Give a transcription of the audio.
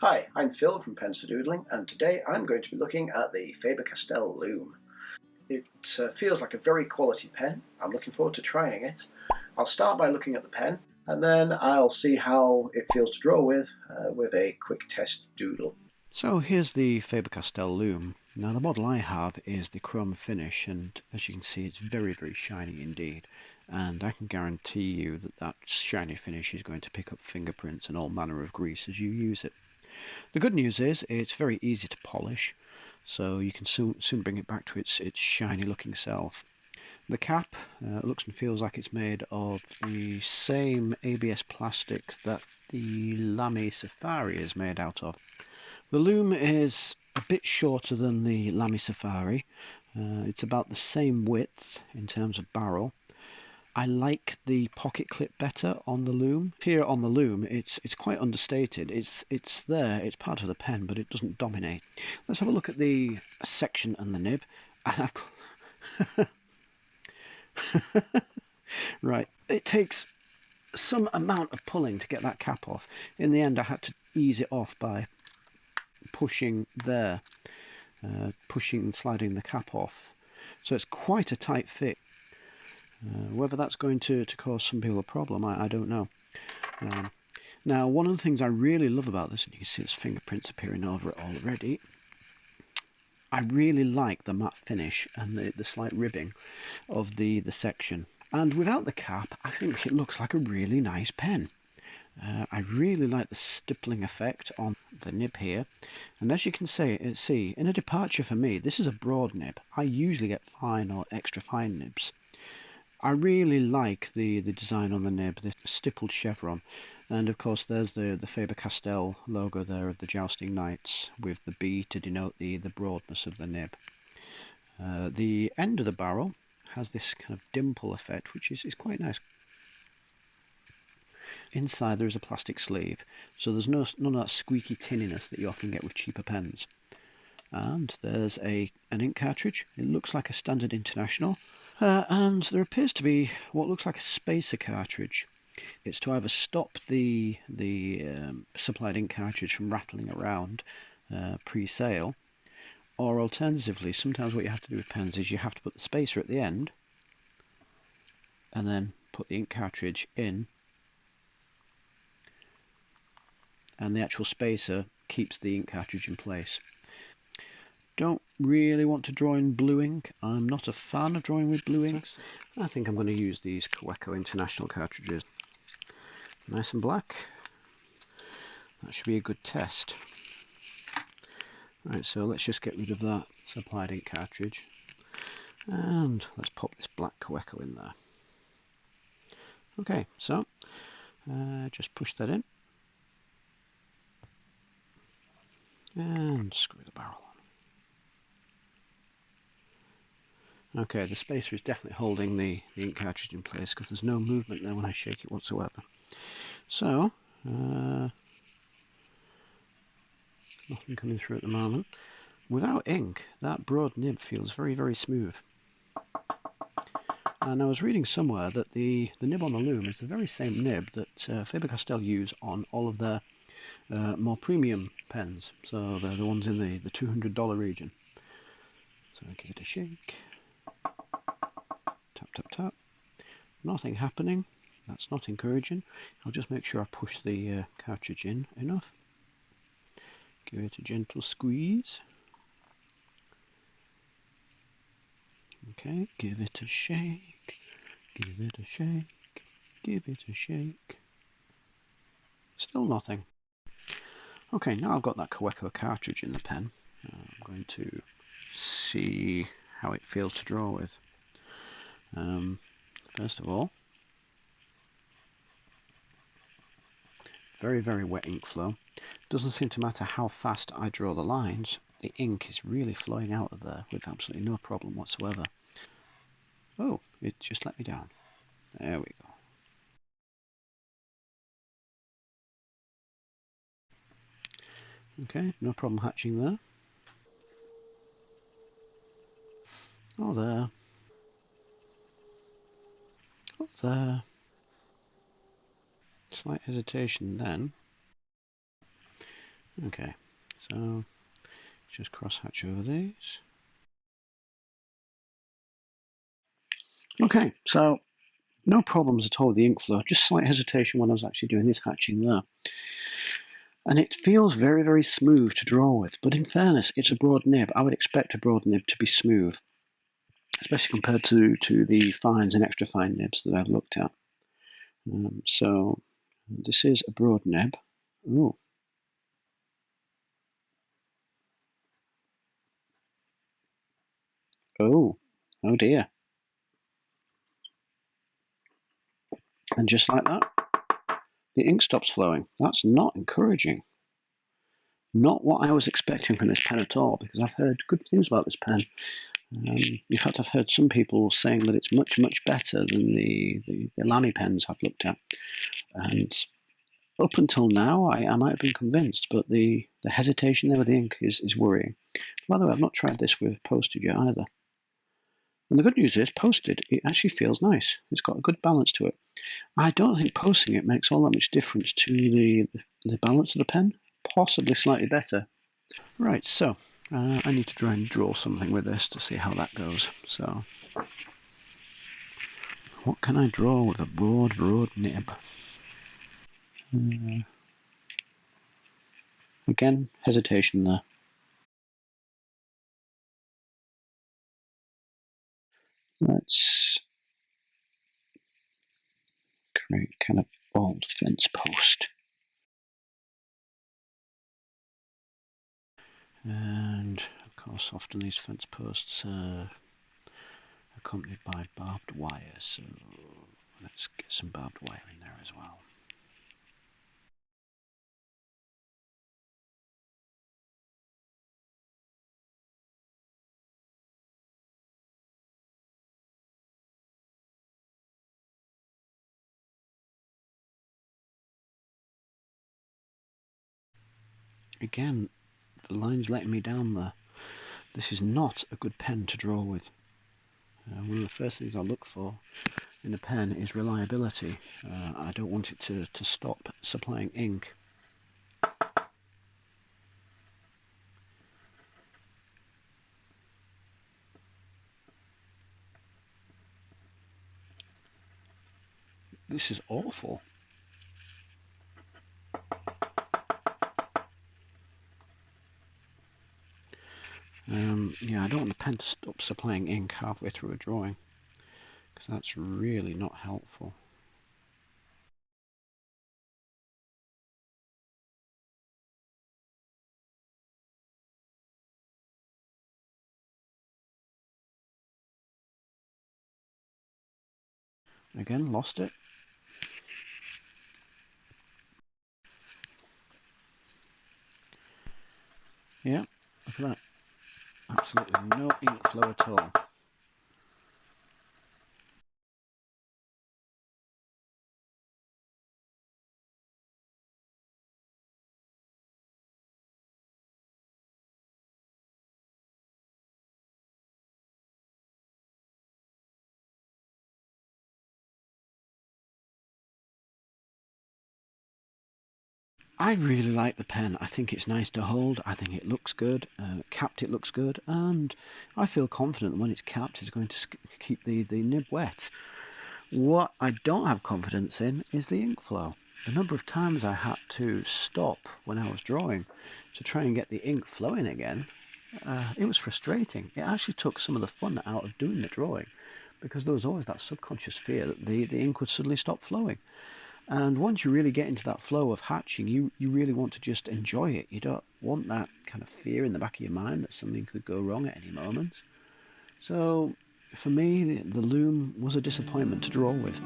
Hi, I'm Phil from Pens for Doodling, and today I'm going to be looking at the Faber Castell Loom. It feels like a very quality pen. I'm looking forward to trying it. I'll start by looking at the pen, and then I'll see how it feels to draw with a quick test doodle. So here's the Faber Castell Loom. Now the model I have is the chrome finish, and as you can see it's very shiny indeed, and I can guarantee you that that shiny finish is going to pick up fingerprints and all manner of grease as you use it. The good news is it's very easy to polish, so you can soon bring it back to its shiny looking self. The cap looks and feels like it's made of the same ABS plastic that the Lamy Safari is made out of. The loom is a bit shorter than the Lamy Safari. It's about the same width in terms of barrel. I like the pocket clip better on the loom. Here on the loom, it's quite understated. It's there, it's part of the pen, but it doesn't dominate. Let's have a look at the section and the nib. And I've got right, it takes some amount of pulling to get that cap off. In the end, I had to ease it off by pushing there, pushing and sliding the cap off. So it's quite a tight fit. Whether that's going to cause some people a problem, I don't know. Now, one of the things I really love about this, and you can see there's fingerprints appearing over it already, I really like the matte finish and the slight ribbing of the section. And without the cap, I think it looks like a really nice pen. I really like the stippling effect on the nib here, and as you can see, in a departure for me, this is a broad nib. I usually get fine or extra fine nibs. I really like the design on the nib, the stippled chevron, and of course there's the Faber Castell logo there of the jousting knights with the B to denote the broadness of the nib. The end of the barrel has this kind of dimple effect, which is quite nice. Inside there is a plastic sleeve, so there's none of that squeaky tinniness that you often get with cheaper pens. And there's an ink cartridge. It looks like a standard international, and there appears to be what looks like a spacer cartridge. It's to either stop the supplied ink cartridge from rattling around pre-sale, or alternatively, sometimes what you have to do with pens is you have to put the spacer at the end and then put the ink cartridge in, and the actual spacer keeps the ink cartridge in place. Don't really want to draw in blue ink. I'm not a fan of drawing with blue inks. I think I'm going to use these Kaweco International cartridges. Nice and black. That should be a good test. Right, so let's just get rid of that supplied ink cartridge. And let's pop this black Kaweco in there. Okay, so just push that in. And screw the barrel on. Okay, the spacer is definitely holding the ink cartridge in place because there's no movement there when I shake it whatsoever. So, nothing coming through at the moment. Without ink, that broad nib feels very smooth. And I was reading somewhere that the nib on the loom is the very same nib that Faber Castell use on all of their more premium pens, so they're the ones in the $200 region. So give it a shake, tap, nothing happening, that's not encouraging. I'll just make sure I push the cartridge in enough, give it a gentle squeeze, okay, give it a shake, give it a shake, give it a shake, still nothing. Okay, now I've got that Kaweco cartridge in the pen, I'm going to see how it feels to draw with. First of all, very wet ink flow. Doesn't seem to matter how fast I draw the lines, the ink is really flowing out of there with absolutely no problem whatsoever. Oh, it just let me down. There we go. Okay, no problem hatching there. Oh, there. Oh, there. Slight hesitation then. Okay, so just cross-hatch over these. Okay, so no problems at all with the ink flow, just slight hesitation when I was actually doing this hatching there. And it feels very, very smooth to draw with, but in fairness, it's a broad nib. I would expect a broad nib to be smooth, especially compared to the fines and extra fine nibs that I've looked at. So this is a broad nib. Ooh. Oh, oh dear. And just like that, the ink stops flowing. That's not encouraging. Not what I was expecting from this pen at all, because I've heard good things about this pen. In fact, I've heard some people saying that it's much, much better than the Lamy pens I've looked at. And up until now, I might have been convinced, but the hesitation there with the ink is worrying. By the way, I've not tried this with posted yet either. And the good news is, posted, it actually feels nice. It's got a good balance to it. I don't think posting it makes all that much difference to the balance of the pen. Possibly slightly better. Right, so I need to try and draw something with this to see how that goes. So, what can I draw with a broad nib? Again, hesitation there. Let's create kind of old fence post. And of course, often these fence posts are accompanied by barbed wire, so let's get some barbed wire in there as well. Again, the line's letting me down there. This is not a good pen to draw with. One of the first things I look for in a pen is reliability. I don't want it to stop supplying ink. This is awful. Yeah, I don't want the pen to stop supplying ink halfway through a drawing, because that's really not helpful. Again, lost it. Yeah, look at that. Absolutely no ink flow at all. I really like the pen. I think it's nice to hold. I think it looks good. Capped, it looks good, and I feel confident that when it's capped, it's going to keep the nib wet. What I don't have confidence in is the ink flow. The number of times I had to stop when I was drawing to try and get the ink flowing again, it was frustrating. It actually took some of the fun out of doing the drawing, because there was always that subconscious fear that the ink would suddenly stop flowing. And once you really get into that flow of hatching, you really want to just enjoy it. You don't want that kind of fear in the back of your mind that something could go wrong at any moment. So for me, the loom was a disappointment to draw with.